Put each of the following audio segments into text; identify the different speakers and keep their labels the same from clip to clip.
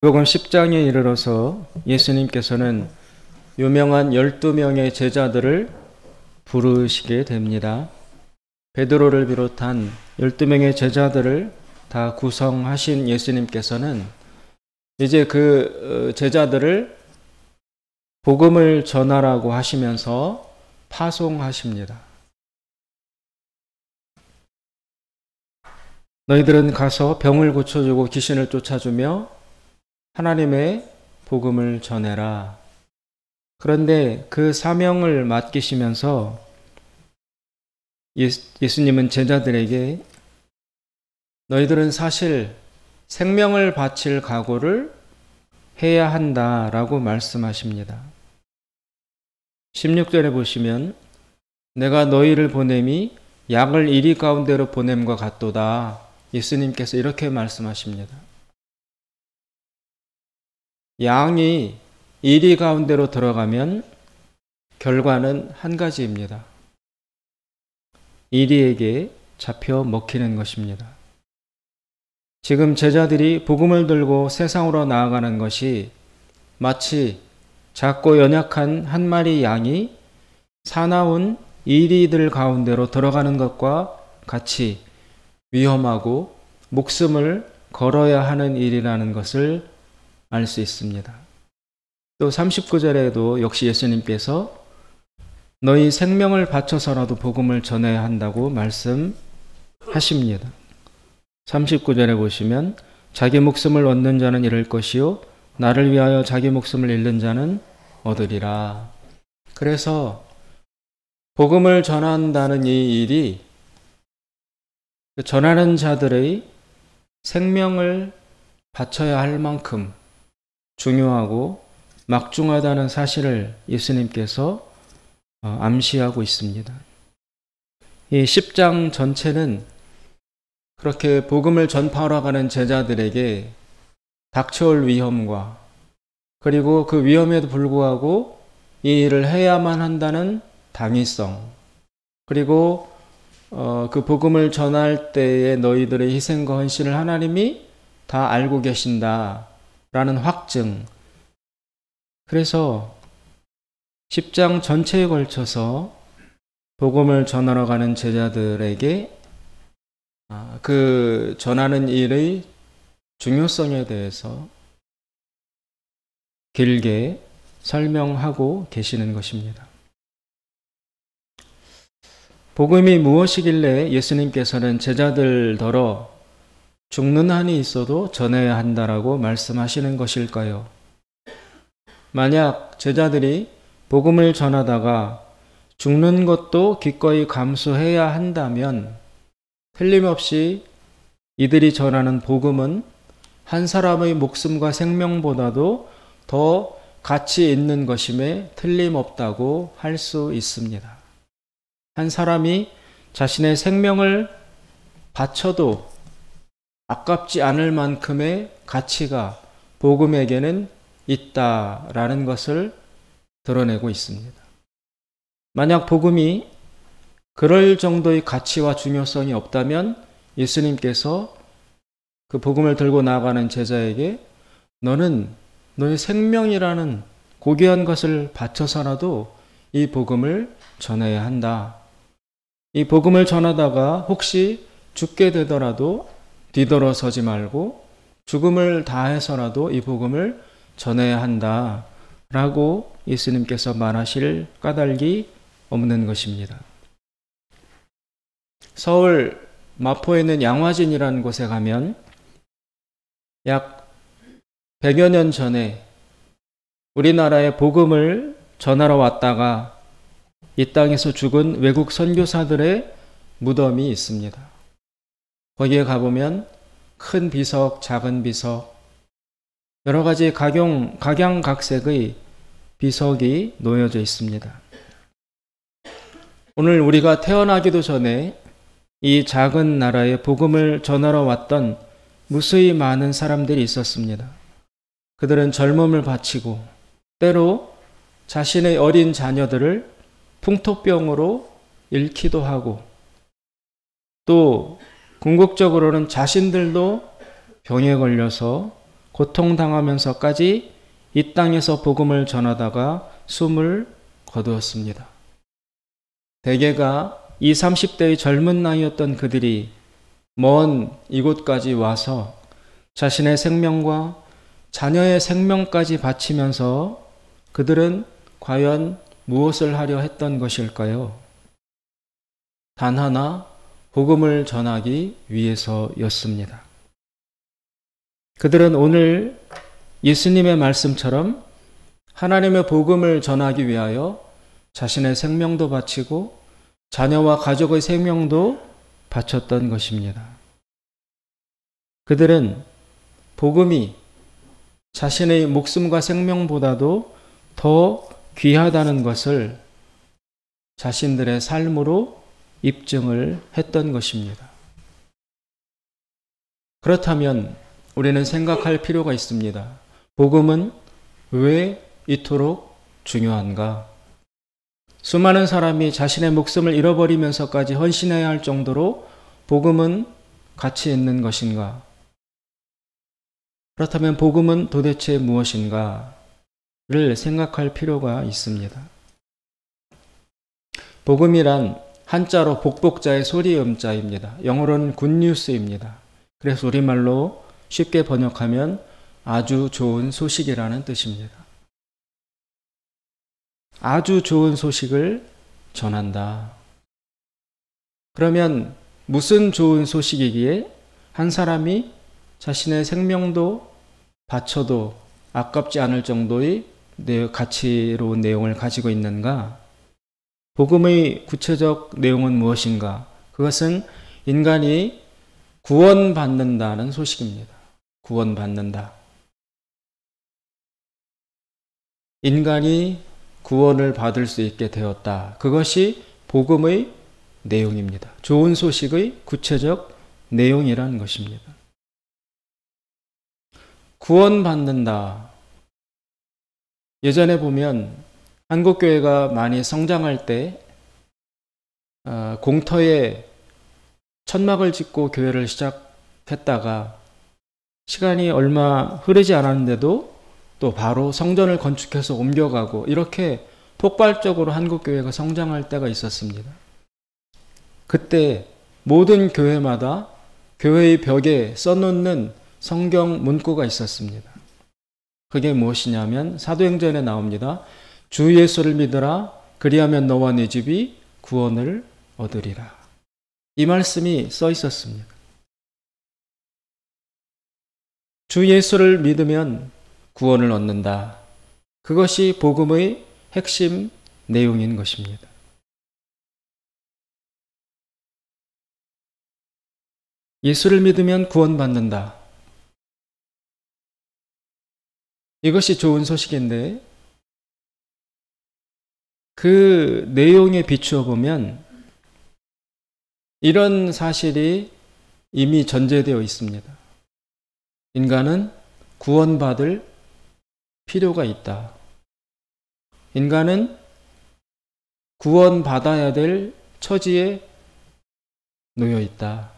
Speaker 1: 요금 10장에 이르러서 예수님께서는 유명한 12명의 제자들을 부르시게 됩니다. 베드로를 비롯한 12명의 제자들을 다 구성하신 예수님께서는 이제 그 제자들을 복음을 전하라고 하시면서 파송하십니다. 너희들은 가서 병을 고쳐주고 귀신을 쫓아주며 하나님의 복음을 전해라. 그런데 그 사명을 맡기시면서 예수님은 제자들에게 너희들은 사실 생명을 바칠 각오를 해야 한다라고 말씀하십니다. 16절에 보시면 내가 너희를 보냄이 양을 이리 가운데로 보냄과 같도다. 예수님께서 이렇게 말씀하십니다. 양이 이리 가운데로 들어가면 결과는 한 가지입니다. 이리에게 잡혀 먹히는 것입니다. 지금 제자들이 복음을 들고 세상으로 나아가는 것이 마치 작고 연약한 한 마리 양이 사나운 이리들 가운데로 들어가는 것과 같이 위험하고 목숨을 걸어야 하는 일이라는 것을 알 수 있습니다. 또 39절에도 역시 예수님께서 너희 생명을 바쳐서라도 복음을 전해야 한다고 말씀하십니다. 39절에 보시면 자기 목숨을 얻는 자는 잃을 것이요 나를 위하여 자기 목숨을 잃는 자는 얻으리라. 그래서 복음을 전한다는 이 일이 전하는 자들의 생명을 바쳐야 할 만큼 중요하고 막중하다는 사실을 예수님께서 암시하고 있습니다. 이 10장 전체는 그렇게 복음을 전파하러 가는 제자들에게 닥쳐올 위험과 그리고 그 위험에도 불구하고 이 일을 해야만 한다는 당위성 그리고 그 복음을 전할 때의 너희들의 희생과 헌신을 하나님이 다 알고 계신다라는 확증. 그래서 10장 전체에 걸쳐서 복음을 전하러 가는 제자들에게 그 전하는 일의 중요성에 대해서 길게 설명하고 계시는 것입니다. 복음이 무엇이길래 예수님께서는 제자들더러 죽는 한이 있어도 전해야 한다라고 말씀하시는 것일까요? 만약 제자들이 복음을 전하다가 죽는 것도 기꺼이 감수해야 한다면 틀림없이 이들이 전하는 복음은 한 사람의 목숨과 생명보다도 더 가치 있는 것임에 틀림없다고 할 수 있습니다. 한 사람이 자신의 생명을 바쳐도 아깝지 않을 만큼의 가치가 복음에게는 있다라는 것을 드러내고 있습니다. 만약 복음이 그럴 정도의 가치와 중요성이 없다면 예수님께서 그 복음을 들고 나아가는 제자에게 너는 너의 생명이라는 고귀한 것을 바쳐서라도 이 복음을 전해야 한다. 이 복음을 전하다가 혹시 죽게 되더라도 뒤돌아서지 말고 죽음을 다해서라도 이 복음을 전해야 한다. 라고 예수님께서 말하실 까닭이 없는 것입니다. 서울 마포에 있는 양화진이라는 곳에 가면 약 100여 년 전에 우리나라에 복음을 전하러 왔다가 이 땅에서 죽은 외국 선교사들의 무덤이 있습니다. 거기에 가보면 큰 비석, 작은 비석, 여러 가지 각양각색의 비석이 놓여져 있습니다. 오늘 우리가 태어나기도 전에 이 작은 나라에 복음을 전하러 왔던 무수히 많은 사람들이 있었습니다. 그들은 젊음을 바치고 때로 자신의 어린 자녀들을 풍토병으로 잃기도 하고 또 궁극적으로는 자신들도 병에 걸려서 고통당하면서까지 이 땅에서 복음을 전하다가 숨을 거두었습니다. 대개가 20, 30대의 젊은 나이였던 그들이 먼 이곳까지 와서 자신의 생명과 자녀의 생명까지 바치면서 그들은 과연 무엇을 하려 했던 것일까요? 단 하나, 복음을 전하기 위해서였습니다. 그들은 오늘 예수님의 말씀처럼 하나님의 복음을 전하기 위하여 자신의 생명도 바치고 자녀와 가족의 생명도 바쳤던 것입니다. 그들은 복음이 자신의 목숨과 생명보다도 더 귀하다는 것을 자신들의 삶으로 입증을 했던 것입니다. 그렇다면 우리는 생각할 필요가 있습니다. 복음은 왜 이토록 중요한가? 수많은 사람이 자신의 목숨을 잃어버리면서까지 헌신해야 할 정도로 복음은 가치 있는 것인가? 그렇다면 복음은 도대체 무엇인가를 생각할 필요가 있습니다. 복음이란 한자로 복복자의 소리의 음자입니다. 영어로는 굿뉴스입니다. 그래서 우리말로 쉽게 번역하면 아주 좋은 소식이라는 뜻입니다. 아주 좋은 소식을 전한다. 그러면 무슨 좋은 소식이기에 한 사람이 자신의 생명도 바쳐도 아깝지 않을 정도의 가치로운 내용을 가지고 있는가? 복음의 구체적 내용은 무엇인가? 그것은 인간이 구원받는다는 소식입니다. 구원받는다. 인간이 구원을 받을 수 있게 되었다. 그것이 복음의 내용입니다. 좋은 소식의 구체적 내용이라는 것입니다. 구원받는다. 예전에 보면 한국교회가 많이 성장할 때 공터에 천막을 짓고 교회를 시작했다가 시간이 얼마 흐르지 않았는데도 또 바로 성전을 건축해서 옮겨가고 이렇게 폭발적으로 한국교회가 성장할 때가 있었습니다. 그때 모든 교회마다 교회의 벽에 써놓는 성경 문구가 있었습니다. 그게 무엇이냐면 사도행전에 나옵니다. 주 예수를 믿으라. 그리하면 너와 네 집이 구원을 얻으리라. 이 말씀이 써 있었습니다. 주 예수를 믿으면 구원을 얻는다. 그것이 복음의 핵심 내용인 것입니다. 예수를 믿으면 구원받는다. 이것이 좋은 소식인데 그 내용에 비추어 보면 이런 사실이 이미 전제되어 있습니다. 인간은 구원받을 필요가 있다. 인간은 구원받아야 될 처지에 놓여 있다.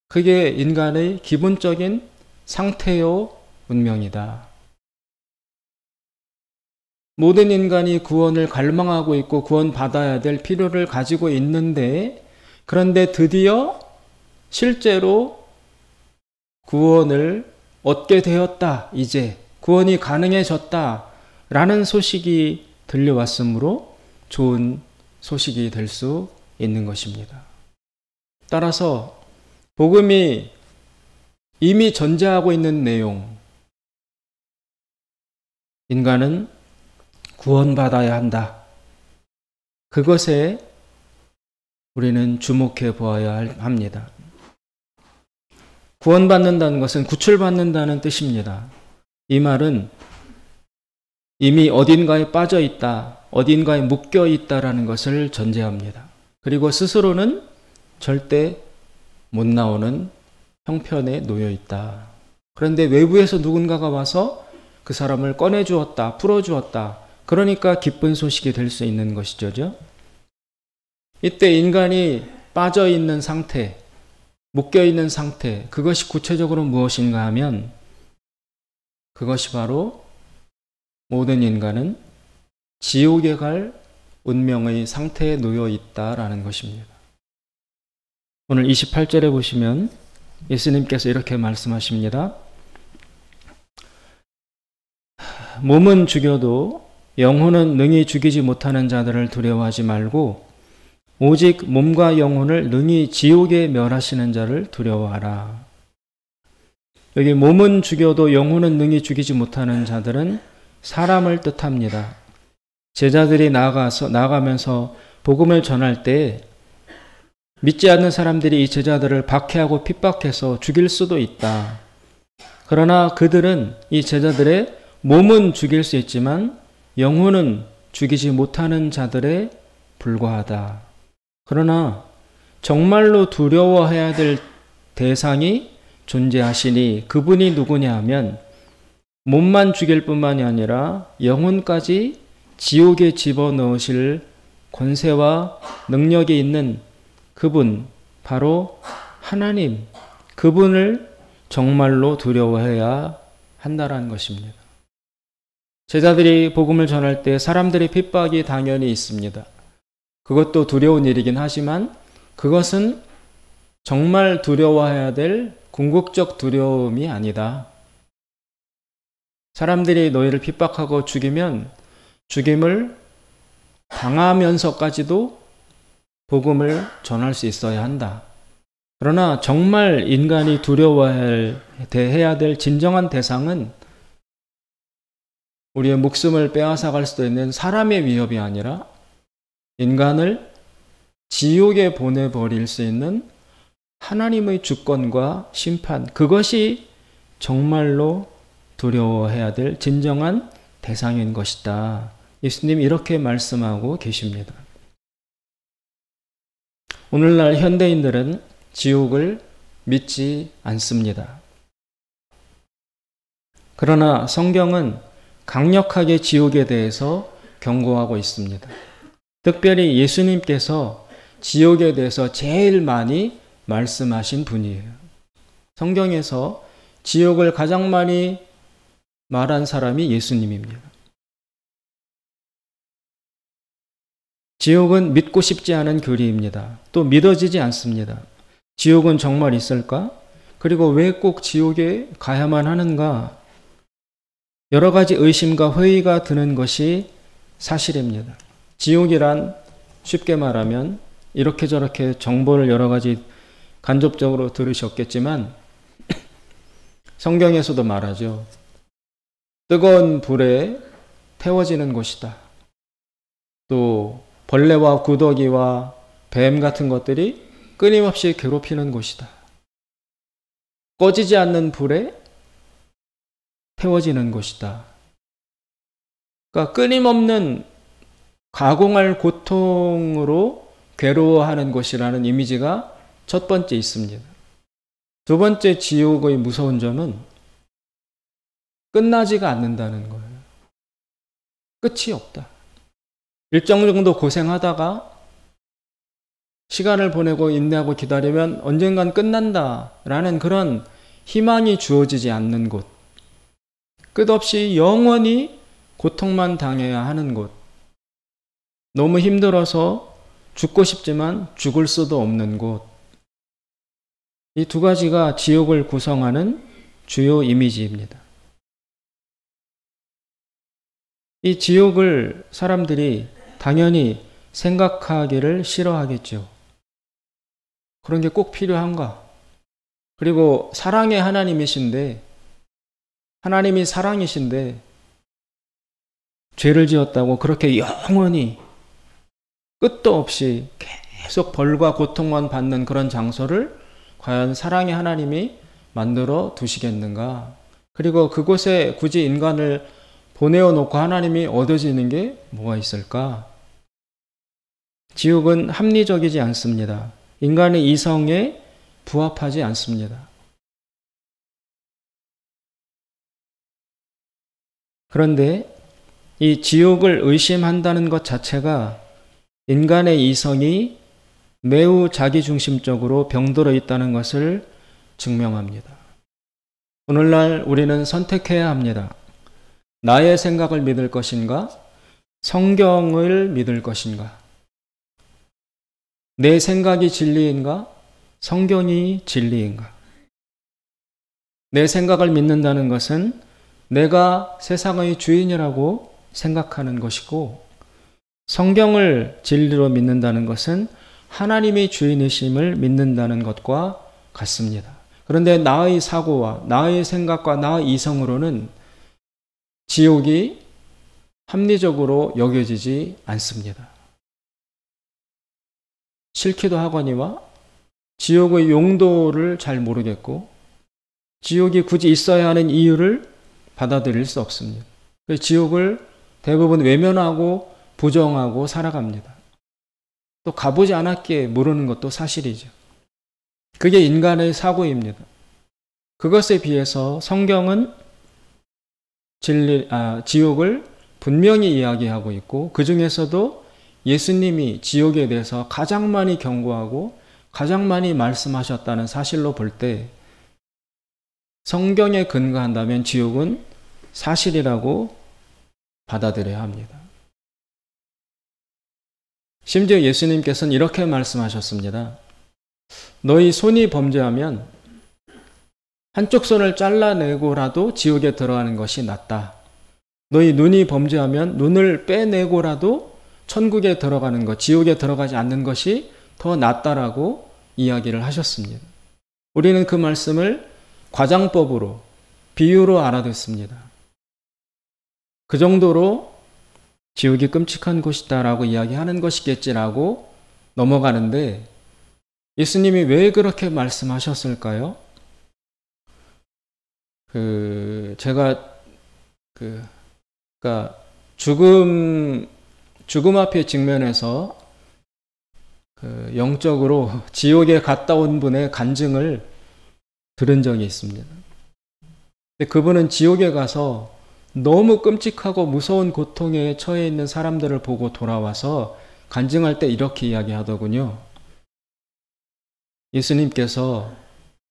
Speaker 1: 그게 인간의 기본적인 상태요 운명이다. 모든 인간이 구원을 갈망하고 있고 구원받아야 될 필요를 가지고 있는데 그런데 드디어 실제로 구원을 얻게 되었다. 이제 구원이 가능해졌다. 라는 소식이 들려왔으므로 좋은 소식이 될 수 있는 것입니다. 따라서 복음이 이미 전제하고 있는 내용, 인간은 구원받아야 한다. 그것에 우리는 주목해 보아야 합니다. 구원받는다는 것은 구출받는다는 뜻입니다. 이 말은 이미 어딘가에 빠져 있다, 어딘가에 묶여 있다라는 것을 전제합니다. 그리고 스스로는 절대 못 나오는 형편에 놓여 있다. 그런데 외부에서 누군가가 와서 그 사람을 꺼내주었다, 풀어주었다. 그러니까 기쁜 소식이 될 수 있는 것이죠. 이때 인간이 빠져있는 상태, 묶여있는 상태, 그것이 구체적으로 무엇인가 하면 그것이 바로 모든 인간은 지옥에 갈 운명의 상태에 놓여 있다라는 것입니다. 오늘 28절에 보시면 예수님께서 이렇게 말씀하십니다. 몸은 죽여도 영혼은 능히 죽이지 못하는 자들을 두려워하지 말고 오직 몸과 영혼을 능히 지옥에 멸하시는 자를 두려워하라. 여기 몸은 죽여도 영혼은 능히 죽이지 못하는 자들은 사람을 뜻합니다. 제자들이 나가면서 복음을 전할 때 믿지 않는 사람들이 이 제자들을 박해하고 핍박해서 죽일 수도 있다. 그러나 그들은 이 제자들의 몸은 죽일 수 있지만 영혼은 죽이지 못하는 자들에 불과하다. 그러나 정말로 두려워해야 될 대상이 존재하시니 그분이 누구냐 하면 몸만 죽일 뿐만이 아니라 영혼까지 지옥에 집어넣으실 권세와 능력이 있는 그분, 바로 하나님, 그분을 정말로 두려워해야 한다라는 것입니다. 제자들이 복음을 전할 때 사람들의 핍박이 당연히 있습니다. 그것도 두려운 일이긴 하지만 그것은 정말 두려워해야 될 궁극적 두려움이 아니다. 사람들이 너희를 핍박하고 죽이면 죽임을 당하면서까지도 복음을 전할 수 있어야 한다. 그러나 정말 인간이 두려워해야 될 진정한 대상은 우리의 목숨을 빼앗아갈 수도 있는 사람의 위협이 아니라 인간을 지옥에 보내버릴 수 있는 하나님의 주권과 심판, 그것이 정말로 두려워해야 될 진정한 대상인 것이다. 예수님이 이렇게 말씀하고 계십니다. 오늘날 현대인들은 지옥을 믿지 않습니다. 그러나 성경은 강력하게 지옥에 대해서 경고하고 있습니다. 특별히 예수님께서 지옥에 대해서 제일 많이 말씀하신 분이에요. 성경에서 지옥을 가장 많이 말한 사람이 예수님입니다. 지옥은 믿고 싶지 않은 교리입니다. 또 믿어지지 않습니다. 지옥은 정말 있을까? 그리고 왜 꼭 지옥에 가야만 하는가? 여러 가지 의심과 회의가 드는 것이 사실입니다. 지옥이란 쉽게 말하면 이렇게 저렇게 정보를 여러 가지 간접적으로 들으셨겠지만 성경에서도 말하죠. 뜨거운 불에 태워지는 곳이다. 또 벌레와 구더기와 뱀 같은 것들이 끊임없이 괴롭히는 곳이다. 꺼지지 않는 불에 태워지는 곳이다. 그러니까 끊임없는 가공할 고통으로 괴로워하는 곳이라는 이미지가 첫 번째 있습니다. 두 번째 지옥의 무서운 점은 끝나지가 않는다는 거예요. 끝이 없다. 일정 정도 고생하다가 시간을 보내고 인내하고 기다리면 언젠간 끝난다라는 그런 희망이 주어지지 않는 곳. 끝없이 영원히 고통만 당해야 하는 곳. 너무 힘들어서 죽고 싶지만 죽을 수도 없는 곳. 이 두 가지가 지옥을 구성하는 주요 이미지입니다. 이 지옥을 사람들이 당연히 생각하기를 싫어하겠죠. 그런 게 꼭 필요한가? 그리고 사랑의 하나님이신데, 하나님이 사랑이신데 죄를 지었다고 그렇게 영원히 끝도 없이 계속 벌과 고통만 받는 그런 장소를 과연 사랑의 하나님이 만들어 두시겠는가? 그리고 그곳에 굳이 인간을 보내어 놓고 하나님이 얻어지는 게 뭐가 있을까? 지옥은 합리적이지 않습니다. 인간의 이성에 부합하지 않습니다. 그런데 이 지옥을 의심한다는 것 자체가 인간의 이성이 매우 자기중심적으로 병들어 있다는 것을 증명합니다. 오늘날 우리는 선택해야 합니다. 나의 생각을 믿을 것인가? 성경을 믿을 것인가? 내 생각이 진리인가? 성경이 진리인가? 내 생각을 믿는다는 것은 내가 세상의 주인이라고 생각하는 것이고, 성경을 진리로 믿는다는 것은 하나님이 주인이심을 믿는다는 것과 같습니다. 그런데 나의 사고와 나의 생각과 나의 이성으로는 지옥이 합리적으로 여겨지지 않습니다. 싫기도 하거니와 지옥의 용도를 잘 모르겠고 지옥이 굳이 있어야 하는 이유를 받아들일 수 없습니다. 지옥을 대부분 외면하고 부정하고 살아갑니다. 또 가보지 않았기에 모르는 것도 사실이죠. 그게 인간의 사고입니다. 그것에 비해서 성경은 지옥을 분명히 이야기하고 있고, 그 중에서도 예수님이 지옥에 대해서 가장 많이 경고하고 가장 많이 말씀하셨다는 사실로 볼 때 성경에 근거한다면 지옥은 사실이라고 받아들여야 합니다. 심지어 예수님께서는 이렇게 말씀하셨습니다. 너희 손이 범죄하면 한쪽 손을 잘라내고라도 지옥에 들어가는 것이 낫다. 너희 눈이 범죄하면 눈을 빼내고라도 천국에 들어가는 것, 지옥에 들어가지 않는 것이 더 낫다라고 이야기를 하셨습니다. 우리는 그 말씀을 과장법으로, 비유로 알아듣습니다. 그 정도로 지옥이 끔찍한 곳이다라고 이야기하는 것이겠지라고 넘어가는데, 예수님이 왜 그렇게 말씀하셨을까요? 그러니까 죽음 앞에 직면해서 영적으로 지옥에 갔다 온 분의 간증을 들은 적이 있습니다. 근데 그분은 지옥에 가서 너무 끔찍하고 무서운 고통에 처해 있는 사람들을 보고 돌아와서 간증할 때 이렇게 이야기하더군요. 예수님께서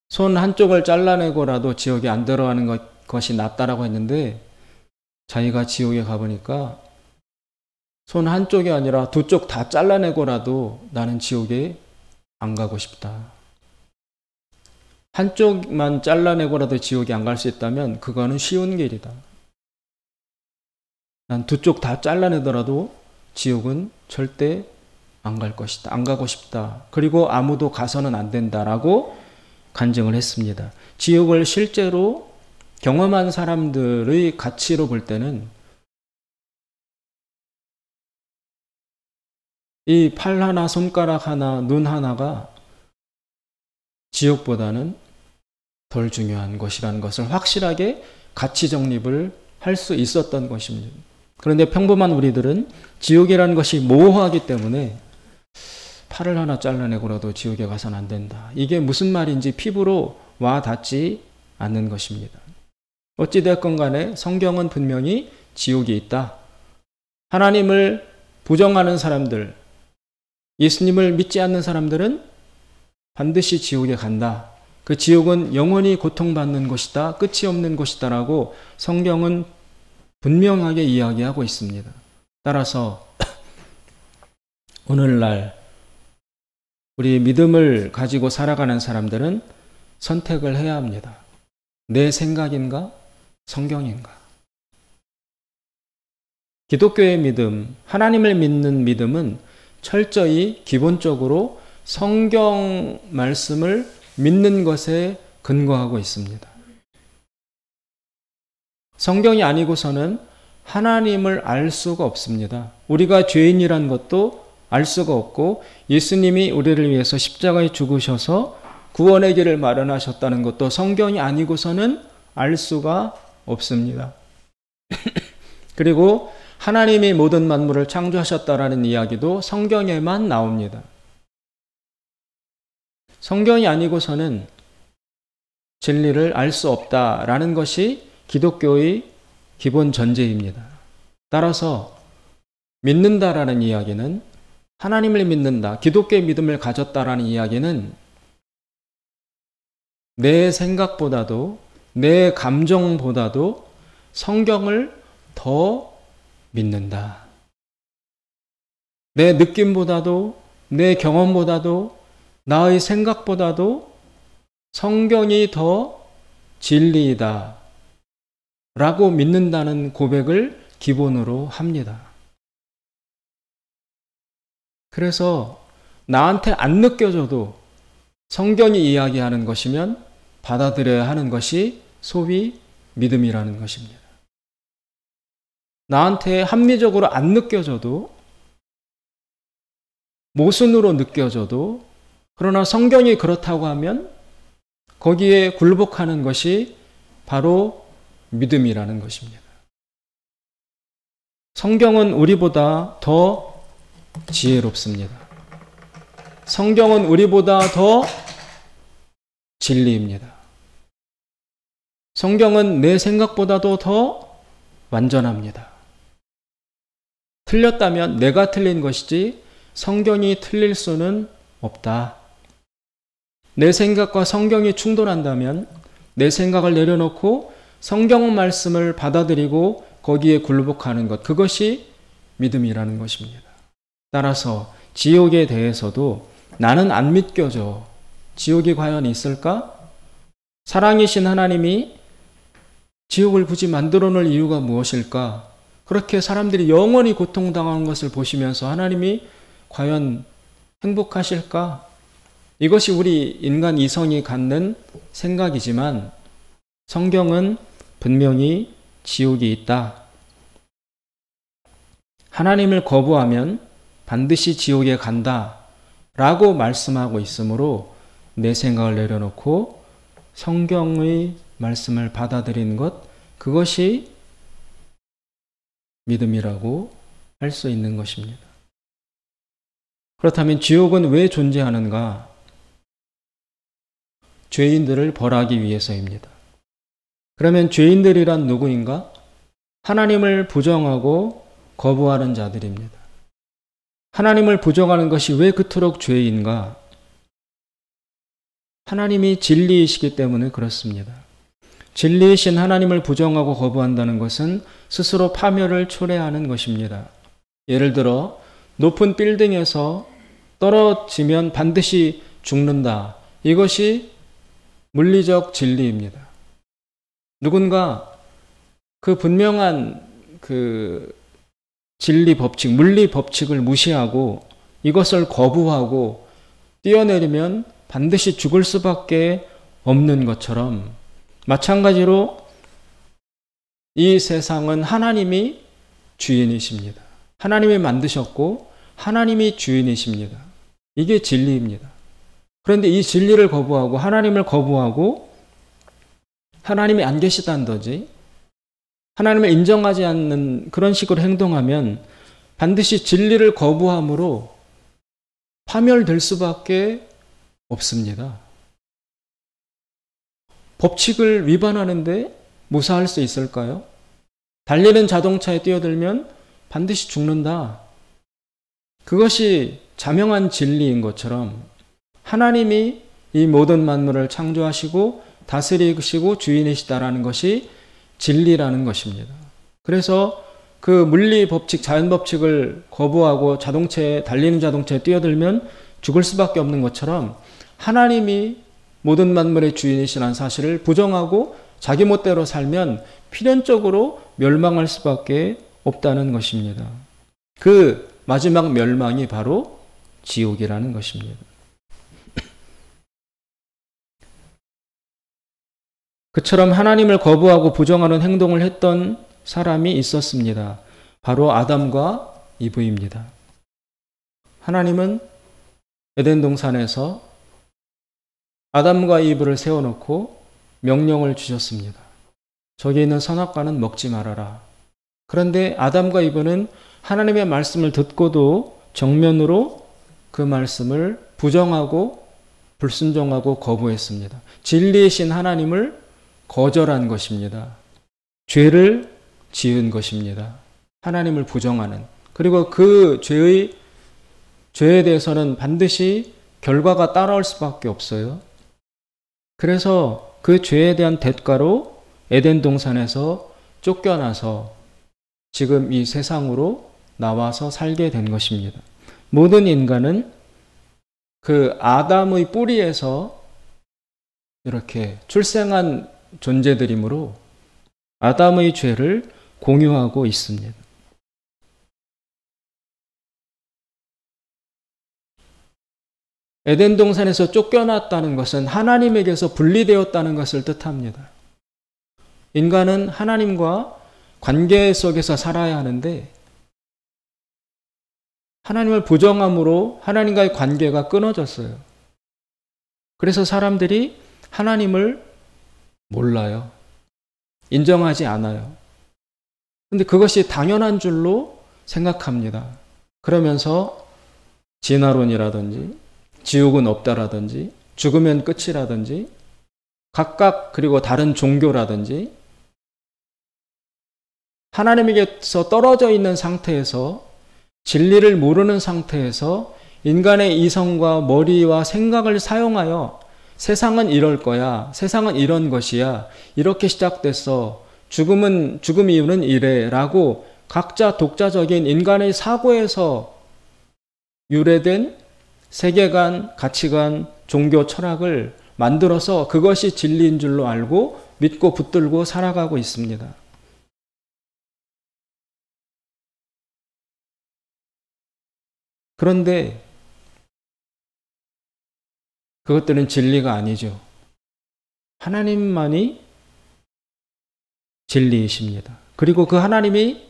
Speaker 1: 손 한쪽을 잘라내고라도 지옥에 안 들어가는 것이 낫다라고 했는데, 자기가 지옥에 가보니까 손 한쪽이 아니라 두 쪽 다 잘라내고라도 나는 지옥에 안 가고 싶다. 한쪽만 잘라내고라도 지옥에 안 갈 수 있다면 그거는 쉬운 길이다. 난 두 쪽 다 잘라내더라도 지옥은 절대 안 갈 것이다. 안 가고 싶다. 그리고 아무도 가서는 안 된다라고 간증을 했습니다. 지옥을 실제로 경험한 사람들의 가치로 볼 때는 이 팔 하나, 손가락 하나, 눈 하나가 지옥보다는 덜 중요한 것이라는 것을 확실하게 가치 정립을 할 수 있었던 것입니다. 그런데 평범한 우리들은 지옥이라는 것이 모호하기 때문에 팔을 하나 잘라내고라도 지옥에 가서는 안 된다. 이게 무슨 말인지 피부로 와 닿지 않는 것입니다. 어찌됐건 간에 성경은 분명히 지옥이 있다. 하나님을 부정하는 사람들, 예수님을 믿지 않는 사람들은 반드시 지옥에 간다. 그 지옥은 영원히 고통받는 곳이다. 끝이 없는 곳이다라고 성경은 분명하게 이야기하고 있습니다. 따라서 오늘날 우리 믿음을 가지고 살아가는 사람들은 선택을 해야 합니다. 내 생각인가? 성경인가? 기독교의 믿음, 하나님을 믿는 믿음은 철저히 기본적으로 성경 말씀을 믿는 것에 근거하고 있습니다. 성경이 아니고서는 하나님을 알 수가 없습니다. 우리가 죄인이란 것도 알 수가 없고, 예수님이 우리를 위해서 십자가에 죽으셔서 구원의 길을 마련하셨다는 것도 성경이 아니고서는 알 수가 없습니다. 그리고 하나님이 모든 만물을 창조하셨다라는 이야기도 성경에만 나옵니다. 성경이 아니고서는 진리를 알 수 없다라는 것이 기독교의 기본 전제입니다. 따라서 믿는다라는 이야기는, 하나님을 믿는다, 기독교의 믿음을 가졌다라는 이야기는 내 생각보다도 내 감정보다도 성경을 더 믿는다. 내 느낌보다도, 내 경험보다도, 나의 생각보다도 성경이 더 진리이다 라고 믿는다는 고백을 기본으로 합니다. 그래서 나한테 안 느껴져도 성경이 이야기하는 것이면 받아들여야 하는 것이 소위 믿음이라는 것입니다. 나한테 합리적으로 안 느껴져도, 모순으로 느껴져도, 그러나 성경이 그렇다고 하면 거기에 굴복하는 것이 바로 믿음이라는 것입니다. 성경은 우리보다 더 지혜롭습니다. 성경은 우리보다 더 진리입니다. 성경은 내 생각보다도 더 완전합니다. 틀렸다면 내가 틀린 것이지 성경이 틀릴 수는 없다. 내 생각과 성경이 충돌한다면 내 생각을 내려놓고 성경 말씀을 받아들이고 거기에 굴복하는 것, 그것이 믿음이라는 것입니다. 따라서 지옥에 대해서도 나는 안 믿겨져. 지옥이 과연 있을까? 사랑이신 하나님이 지옥을 굳이 만들어 놓을 이유가 무엇일까? 그렇게 사람들이 영원히 고통당하는 것을 보시면서 하나님이 과연 행복하실까? 이것이 우리 인간 이성이 갖는 생각이지만 성경은 분명히 지옥이 있다. 하나님을 거부하면 반드시 지옥에 간다 라고 말씀하고 있으므로 내 생각을 내려놓고 성경의 말씀을 받아들이는 것, 그것이 믿음이라고 할 수 있는 것입니다. 그렇다면 지옥은 왜 존재하는가? 죄인들을 벌하기 위해서입니다. 그러면 죄인들이란 누구인가? 하나님을 부정하고 거부하는 자들입니다. 하나님을 부정하는 것이 왜 그토록 죄인가? 하나님이 진리이시기 때문에 그렇습니다. 진리이신 하나님을 부정하고 거부한다는 것은 스스로 파멸을 초래하는 것입니다. 예를 들어 높은 빌딩에서 떨어지면 반드시 죽는다. 이것이 물리적 진리입니다. 누군가 그 분명한 진리 법칙, 물리 법칙을 무시하고 이것을 거부하고 뛰어내리면 반드시 죽을 수밖에 없는 것처럼, 마찬가지로 이 세상은 하나님이 주인이십니다. 하나님이 만드셨고 하나님이 주인이십니다. 이게 진리입니다. 그런데 이 진리를 거부하고 하나님을 거부하고 하나님이 안 계시다든지 하나님을 인정하지 않는 그런 식으로 행동하면 반드시 진리를 거부함으로 파멸될 수밖에 없습니다. 법칙을 위반하는데 무사할 수 있을까요? 달리는 자동차에 뛰어들면 반드시 죽는다. 그것이 자명한 진리인 것처럼 하나님이 이 모든 만물을 창조하시고 다스리시고 주인이시다라는 것이 진리라는 것입니다. 그래서 그 물리 법칙, 자연 법칙을 거부하고 달리는 자동차에 뛰어들면 죽을 수밖에 없는 것처럼 하나님이 모든 만물의 주인이시라는 사실을 부정하고 자기 멋대로 살면 필연적으로 멸망할 수밖에 없다는 것입니다. 그 마지막 멸망이 바로 지옥이라는 것입니다. 그처럼 하나님을 거부하고 부정하는 행동을 했던 사람이 있었습니다. 바로 아담과 이브입니다. 하나님은 에덴 동산에서 아담과 이브를 세워놓고 명령을 주셨습니다. 저기 있는 선악과는 먹지 말아라. 그런데 아담과 이브는 하나님의 말씀을 듣고도 정면으로 그 말씀을 부정하고 불순종하고 거부했습니다. 진리이신 하나님을 거절한 것입니다. 죄를 지은 것입니다. 하나님을 부정하는. 그리고 그 죄에 대해서는 반드시 결과가 따라올 수밖에 없어요. 그래서 그 죄에 대한 대가로 에덴 동산에서 쫓겨나서 지금 이 세상으로 나와서 살게 된 것입니다. 모든 인간은 그 아담의 뿌리에서 이렇게 출생한 존재들이므로 아담의 죄를 공유하고 있습니다. 에덴 동산에서 쫓겨났다는 것은 하나님에게서 분리되었다는 것을 뜻합니다. 인간은 하나님과 관계 속에서 살아야 하는데 하나님을 부정함으로 하나님과의 관계가 끊어졌어요. 그래서 사람들이 하나님을 몰라요. 인정하지 않아요. 근데 그것이 당연한 줄로 생각합니다. 그러면서 진화론이라든지 지옥은 없다라든지 죽으면 끝이라든지 각각 그리고 다른 종교라든지 하나님에게서 떨어져 있는 상태에서 진리를 모르는 상태에서 인간의 이성과 머리와 생각을 사용하여 세상은 이럴 거야, 세상은 이런 것이야, 이렇게 시작됐어, 죽음 이유는 이래 라고 각자 독자적인 인간의 사고에서 유래된 세계관, 가치관, 종교, 철학을 만들어서 그것이 진리인 줄로 알고 믿고 붙들고 살아가고 있습니다. 그런데 그것들은 진리가 아니죠. 하나님만이 진리이십니다. 그리고 그 하나님이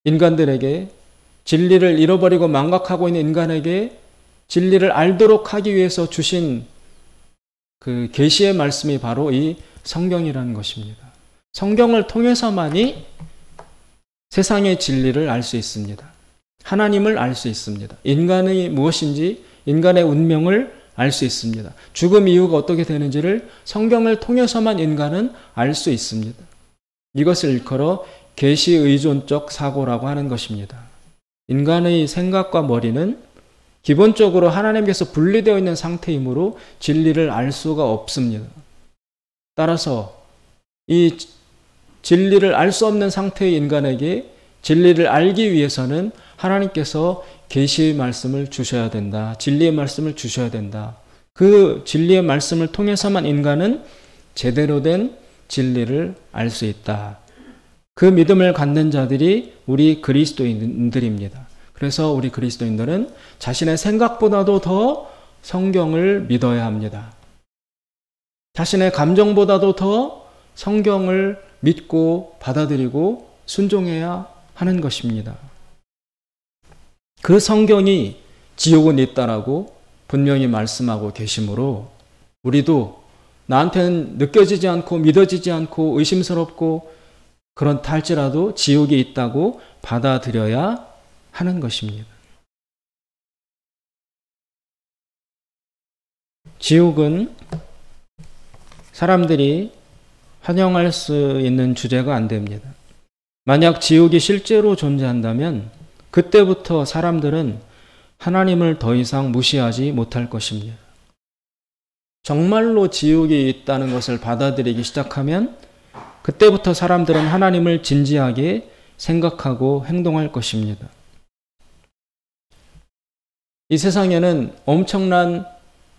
Speaker 1: 인간들에게 진리를 잃어버리고 망각하고 있는 인간에게 진리를 알도록 하기 위해서 주신 그 계시의 말씀이 바로 이 성경이라는 것입니다. 성경을 통해서만이 세상의 진리를 알 수 있습니다. 하나님을 알 수 있습니다. 인간이 무엇인지, 인간의 운명을 알 수 있습니다. 죽음 이후가 어떻게 되는지를 성경을 통해서만 인간은 알 수 있습니다. 이것을 일컬어 계시의존적 사고라고 하는 것입니다. 인간의 생각과 머리는 기본적으로 하나님께서 분리되어 있는 상태이므로 진리를 알 수가 없습니다. 따라서 이 진리를 알 수 없는 상태의 인간에게 진리를 알기 위해서는 하나님께서 계시의 말씀을 주셔야 된다. 진리의 말씀을 주셔야 된다. 그 진리의 말씀을 통해서만 인간은 제대로 된 진리를 알 수 있다. 그 믿음을 갖는 자들이 우리 그리스도인들입니다. 그래서 우리 그리스도인들은 자신의 생각보다도 더 성경을 믿어야 합니다. 자신의 감정보다도 더 성경을 믿고 받아들이고 순종해야 하는 것입니다. 그 성경이 지옥은 있다라고 분명히 말씀하고 계시므로 우리도 나한테는 느껴지지 않고 믿어지지 않고 의심스럽고 그렇다 할지라도 지옥이 있다고 받아들여야 하는 것입니다. 지옥은 사람들이 환영할 수 있는 주제가 안 됩니다. 만약 지옥이 실제로 존재한다면 그때부터 사람들은 하나님을 더 이상 무시하지 못할 것입니다. 정말로 지옥이 있다는 것을 받아들이기 시작하면 그때부터 사람들은 하나님을 진지하게 생각하고 행동할 것입니다. 이 세상에는 엄청난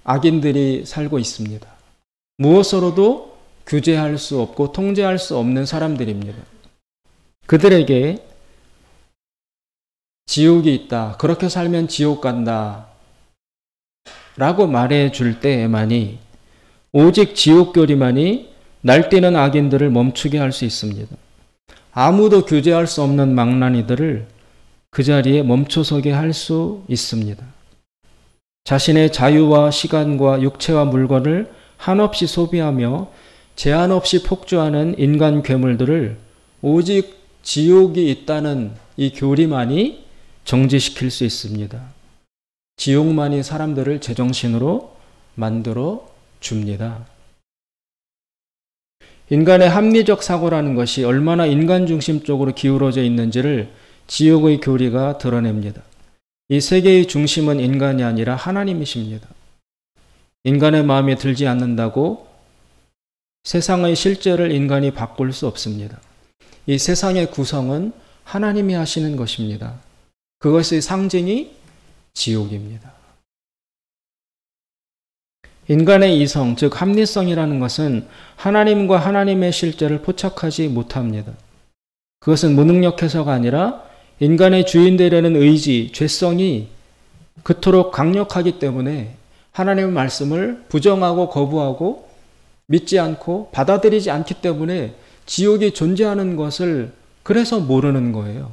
Speaker 1: 악인들이 살고 있습니다. 무엇으로도 규제할 수 없고 통제할 수 없는 사람들입니다. 그들에게 지옥이 있다, 그렇게 살면 지옥 간다 라고 말해 줄 때에만이 오직 지옥교리만이 날뛰는 악인들을 멈추게 할 수 있습니다. 아무도 규제할 수 없는 망나니들을 그 자리에 멈춰서게 할 수 있습니다. 자신의 자유와 시간과 육체와 물건을 한없이 소비하며 제한 없이 폭주하는 인간 괴물들을 오직 지옥이 있다는 이 교리만이 정지시킬 수 있습니다. 지옥만이 사람들을 제정신으로 만들어 줍니다. 인간의 합리적 사고라는 것이 얼마나 인간 중심적으로 기울어져 있는지를 지옥의 교리가 드러냅니다. 이 세계의 중심은 인간이 아니라 하나님이십니다. 인간의 마음에 들지 않는다고 세상의 실제를 인간이 바꿀 수 없습니다. 이 세상의 구성은 하나님이 하시는 것입니다. 그것의 상징이 지옥입니다. 인간의 이성, 즉 합리성이라는 것은 하나님과 하나님의 실제를 포착하지 못합니다. 그것은 무능력해서가 아니라 인간의 주인 되려는 의지, 죄성이 그토록 강력하기 때문에 하나님의 말씀을 부정하고 거부하고 믿지 않고 받아들이지 않기 때문에 지옥이 존재하는 것을 그래서 모르는 거예요.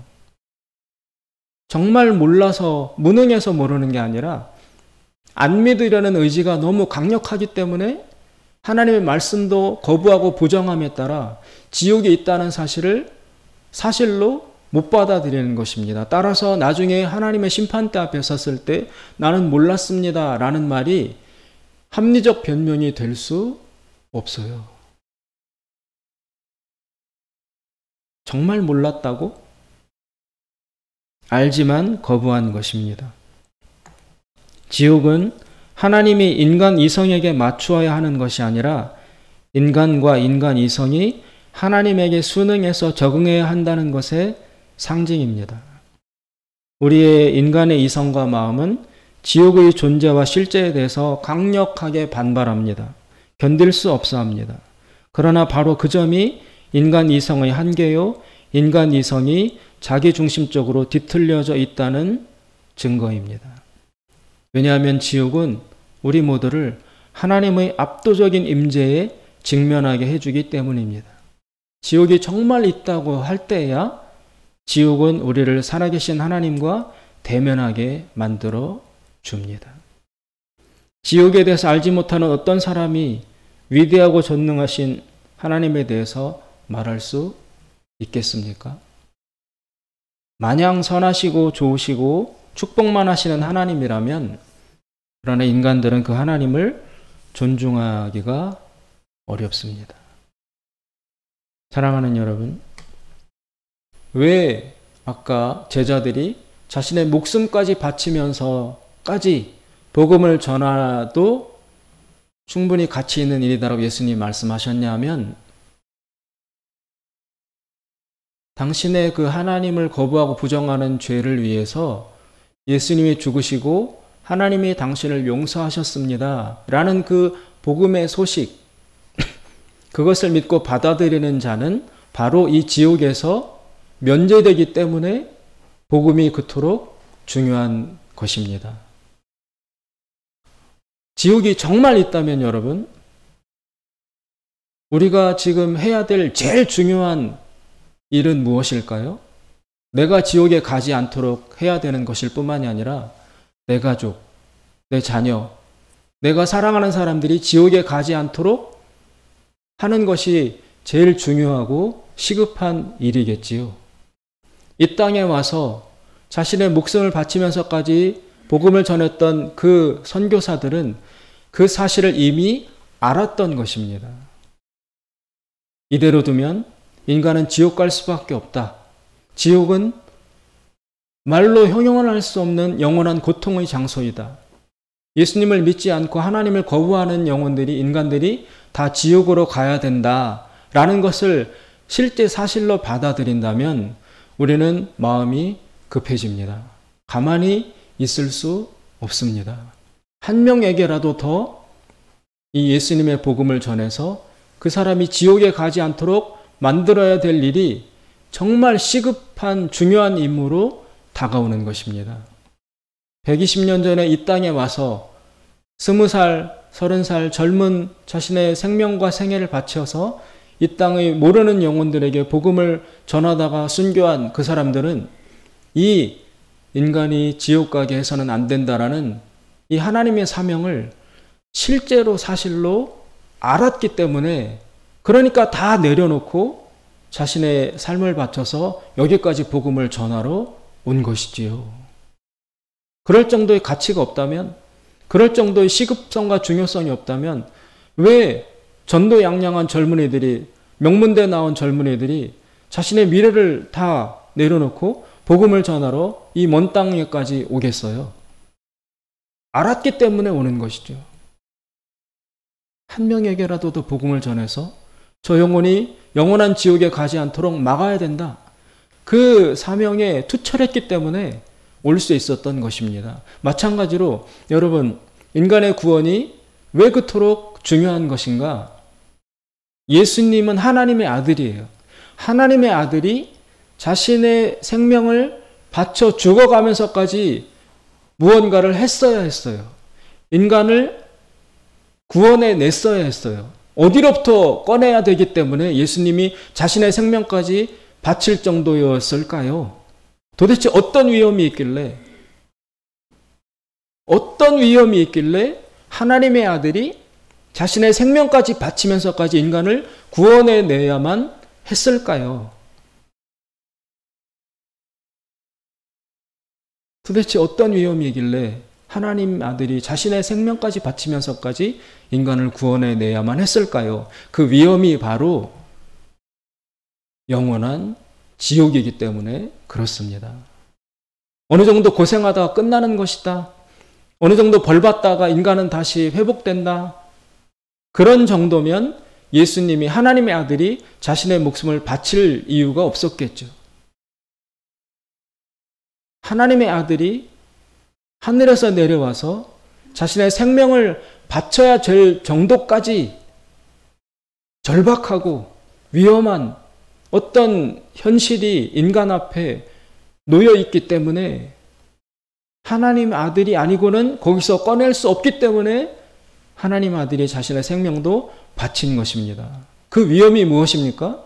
Speaker 1: 정말 몰라서 무능해서 모르는 게 아니라 안 믿으려는 의지가 너무 강력하기 때문에 하나님의 말씀도 거부하고 부정함에 따라 지옥이 있다는 사실을 사실로 못 받아들이는 것입니다. 따라서 나중에 하나님의 심판대 앞에 섰을 때 나는 몰랐습니다 라는 말이 합리적 변명이 될 수 없어요. 정말 몰랐다고? 알지만 거부한 것입니다. 지옥은 하나님이 인간 이성에게 맞추어야 하는 것이 아니라 인간과 인간 이성이 하나님에게 순응해서 적응해야 한다는 것의 상징입니다. 우리의 인간의 이성과 마음은 지옥의 존재와 실제에 대해서 강력하게 반발합니다. 견딜 수 없어 합니다. 그러나 바로 그 점이 인간 이성의 한계요, 인간 이성이 자기중심적으로 뒤틀려져 있다는 증거입니다. 왜냐하면 지옥은 우리 모두를 하나님의 압도적인 임재에 직면하게 해주기 때문입니다. 지옥이 정말 있다고 할 때야 지옥은 우리를 살아계신 하나님과 대면하게 만들어 줍니다. 지옥에 대해서 알지 못하는 어떤 사람이 위대하고 전능하신 하나님에 대해서 말할 수 있겠습니까? 마냥 선하시고 좋으시고 축복만 하시는 하나님이라면 그러나 인간들은 그 하나님을 존중하기가 어렵습니다. 사랑하는 여러분, 왜 아까 제자들이 자신의 목숨까지 바치면서까지 복음을 전하도 충분히 가치 있는 일이다라고 예수님이 말씀하셨냐 하면 당신의 그 하나님을 거부하고 부정하는 죄를 위해서 예수님이 죽으시고 하나님이 당신을 용서하셨습니다 라는 그 복음의 소식, 그것을 믿고 받아들이는 자는 바로 이 지옥에서 면제되기 때문에 복음이 그토록 중요한 것입니다. 지옥이 정말 있다면 여러분, 우리가 지금 해야 될 제일 중요한 일은 무엇일까요? 내가 지옥에 가지 않도록 해야 되는 것일 뿐만이 아니라 내 가족, 내 자녀, 내가 사랑하는 사람들이 지옥에 가지 않도록 하는 것이 제일 중요하고 시급한 일이겠지요. 이 땅에 와서 자신의 목숨을 바치면서까지 복음을 전했던 그 선교사들은 그 사실을 이미 알았던 것입니다. 이대로 두면 인간은 지옥 갈 수밖에 없다. 지옥은 말로 형용할 수 없는 영원한 고통의 장소이다. 예수님을 믿지 않고 하나님을 거부하는 영혼들이, 인간들이 다 지옥으로 가야 된다라는 것을 실제 사실로 받아들인다면 우리는 마음이 급해집니다. 가만히 있을 수 없습니다. 한 명에게라도 더 이 예수님의 복음을 전해서 그 사람이 지옥에 가지 않도록 만들어야 될 일이 정말 시급한 중요한 임무로 다가오는 것입니다. 120년 전에 이 땅에 와서 20살, 30살 젊은 자신의 생명과 생애를 바쳐서 이 땅의 모르는 영혼들에게 복음을 전하다가 순교한 그 사람들은 이 인간이 지옥 가게 해서는 안 된다라는 이 하나님의 사명을 실제로 사실로 알았기 때문에, 그러니까 다 내려놓고 자신의 삶을 바쳐서 여기까지 복음을 전하러 온 것이지요. 그럴 정도의 가치가 없다면, 그럴 정도의 시급성과 중요성이 없다면 왜 전도양양한 젊은이들이, 명문대 나온 젊은이들이 자신의 미래를 다 내려놓고 복음을 전하러 이 먼 땅에까지 오겠어요? 알았기 때문에 오는 것이죠. 한 명에게라도 더 복음을 전해서 저 영혼이 영원한 지옥에 가지 않도록 막아야 된다. 그 사명에 투철했기 때문에 올 수 있었던 것입니다. 마찬가지로 여러분, 인간의 구원이 왜 그토록 중요한 것인가? 예수님은 하나님의 아들이에요. 하나님의 아들이 자신의 생명을 바쳐 죽어가면서까지 무언가를 했어야 했어요. 인간을 구원해 냈어야 했어요. 어디로부터 꺼내야 되기 때문에 예수님이 자신의 생명까지 바칠 정도였을까요? 도대체 어떤 위험이 있길래 하나님의 아들이 자신의 생명까지 바치면서까지 인간을 구원해 내야만 했을까요? 도대체 어떤 위험이 있길래 하나님 아들이 자신의 생명까지 바치면서까지 인간을 구원해 내야만 했을까요? 그 위험이 바로 영원한 지옥이기 때문에 그렇습니다. 어느 정도 고생하다가 끝나는 것이다. 어느 정도 벌받다가 인간은 다시 회복된다. 그런 정도면 예수님이, 하나님의 아들이 자신의 목숨을 바칠 이유가 없었겠죠. 하나님의 아들이 하늘에서 내려와서 자신의 생명을 바쳐야 될 정도까지 절박하고 위험한 어떤 현실이 인간 앞에 놓여 있기 때문에 하나님 아들이 아니고는 거기서 꺼낼 수 없기 때문에 하나님 아들이 자신의 생명도 바친 것입니다. 그 위험이 무엇입니까?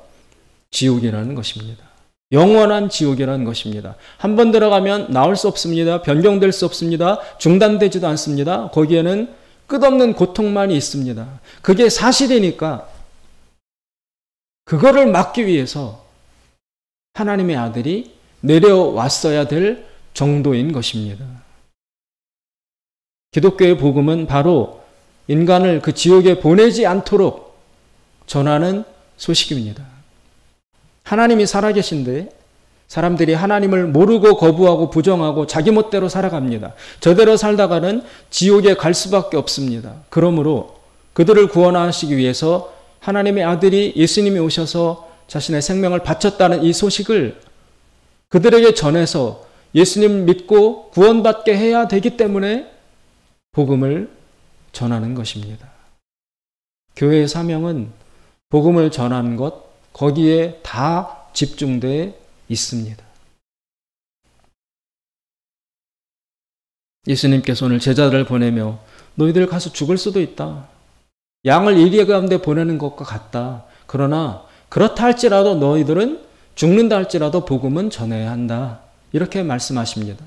Speaker 1: 지옥이라는 것입니다. 영원한 지옥이라는 것입니다. 한 번 들어가면 나올 수 없습니다. 변경될 수 없습니다. 중단되지도 않습니다. 거기에는 끝없는 고통만이 있습니다. 그게 사실이니까 그거를 막기 위해서 하나님의 아들이 내려왔어야 될 정도인 것입니다. 기독교의 복음은 바로 인간을 그 지옥에 보내지 않도록 전하는 소식입니다. 하나님이 살아계신데 사람들이 하나님을 모르고 거부하고 부정하고 자기 멋대로 살아갑니다. 저대로 살다가는 지옥에 갈 수밖에 없습니다. 그러므로 그들을 구원하시기 위해서 하나님의 아들이, 예수님이 오셔서 자신의 생명을 바쳤다는 이 소식을 그들에게 전해서 예수님 믿고 구원받게 해야 되기 때문에 복음을 전하는 것입니다. 교회의 사명은 복음을 전하는 것, 거기에 다 집중되어 있습니다. 예수님께서 오늘 제자들을 보내며 너희들 가서 죽을 수도 있다. 양을 이리 가운데 보내는 것과 같다. 그러나 그렇다 할지라도 너희들은 죽는다 할지라도 복음은 전해야 한다. 이렇게 말씀하십니다.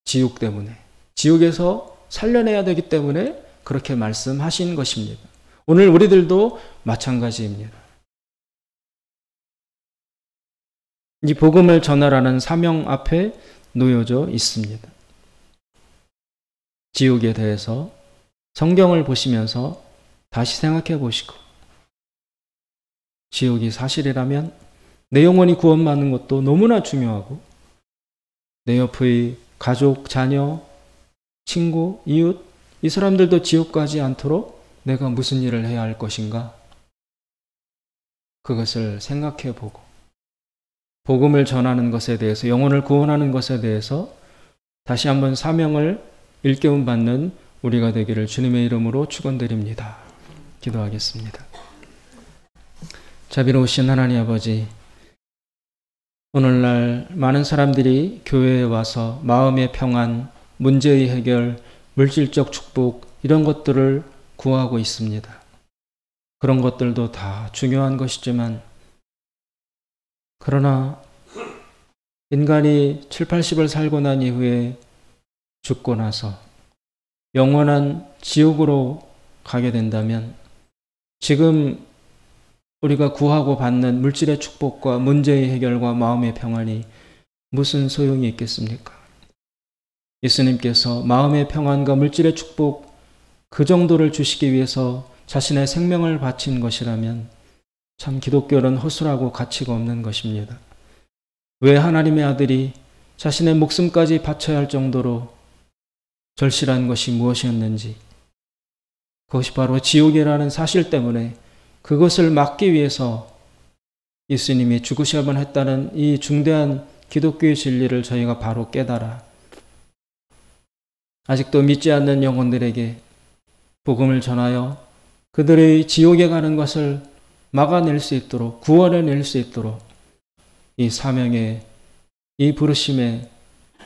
Speaker 1: 지옥 때문에, 지옥에서 살려내야 되기 때문에 그렇게 말씀하신 것입니다. 오늘 우리들도 마찬가지입니다. 이 복음을 전하라는 사명 앞에 놓여져 있습니다. 지옥에 대해서 성경을 보시면서 다시 생각해 보시고, 지옥이 사실이라면 내 영혼이 구원받는 것도 너무나 중요하고, 내 옆의 가족, 자녀, 친구, 이웃, 이 사람들도 지옥 가지 않도록 내가 무슨 일을 해야 할 것인가? 그것을 생각해 보고, 복음을 전하는 것에 대해서, 영혼을 구원하는 것에 대해서 다시 한번 사명을 일깨움 받는 우리가 되기를 주님의 이름으로 축원드립니다. 기도하겠습니다. 자비로우신 하나님 아버지, 오늘날 많은 사람들이 교회에 와서 마음의 평안, 문제의 해결, 물질적 축복, 이런 것들을 구하고 있습니다. 그런 것들도 다 중요한 것이지만, 그러나 인간이 7, 80을 살고 난 이후에 죽고 나서 영원한 지옥으로 가게 된다면 지금 우리가 구하고 받는 물질의 축복과 문제의 해결과 마음의 평안이 무슨 소용이 있겠습니까? 예수님께서 마음의 평안과 물질의 축복 그 정도를 주시기 위해서 자신의 생명을 바친 것이라면 참 기독교는 허술하고 가치가 없는 것입니다. 왜 하나님의 아들이 자신의 목숨까지 바쳐야 할 정도로 절실한 것이 무엇이었는지, 그것이 바로 지옥이라는 사실 때문에 그것을 막기 위해서 예수님이 죽으셔야만 했다는 이 중대한 기독교의 진리를 저희가 바로 깨달아 아직도 믿지 않는 영혼들에게 복음을 전하여 그들의 지옥에 가는 것을 막아낼 수 있도록, 구원해낼 수 있도록 이 사명에, 이 부르심에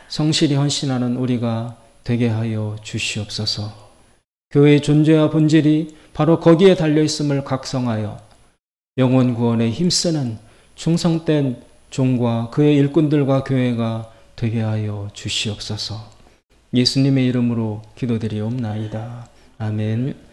Speaker 1: 성실히 헌신하는 우리가 되게 하여 주시옵소서. 교회의 존재와 본질이 바로 거기에 달려있음을 각성하여 영혼 구원에 힘쓰는 충성된 종과 그의 일꾼들과 교회가 되게 하여 주시옵소서. 예수님의 이름으로 기도드리옵나이다. 아멘.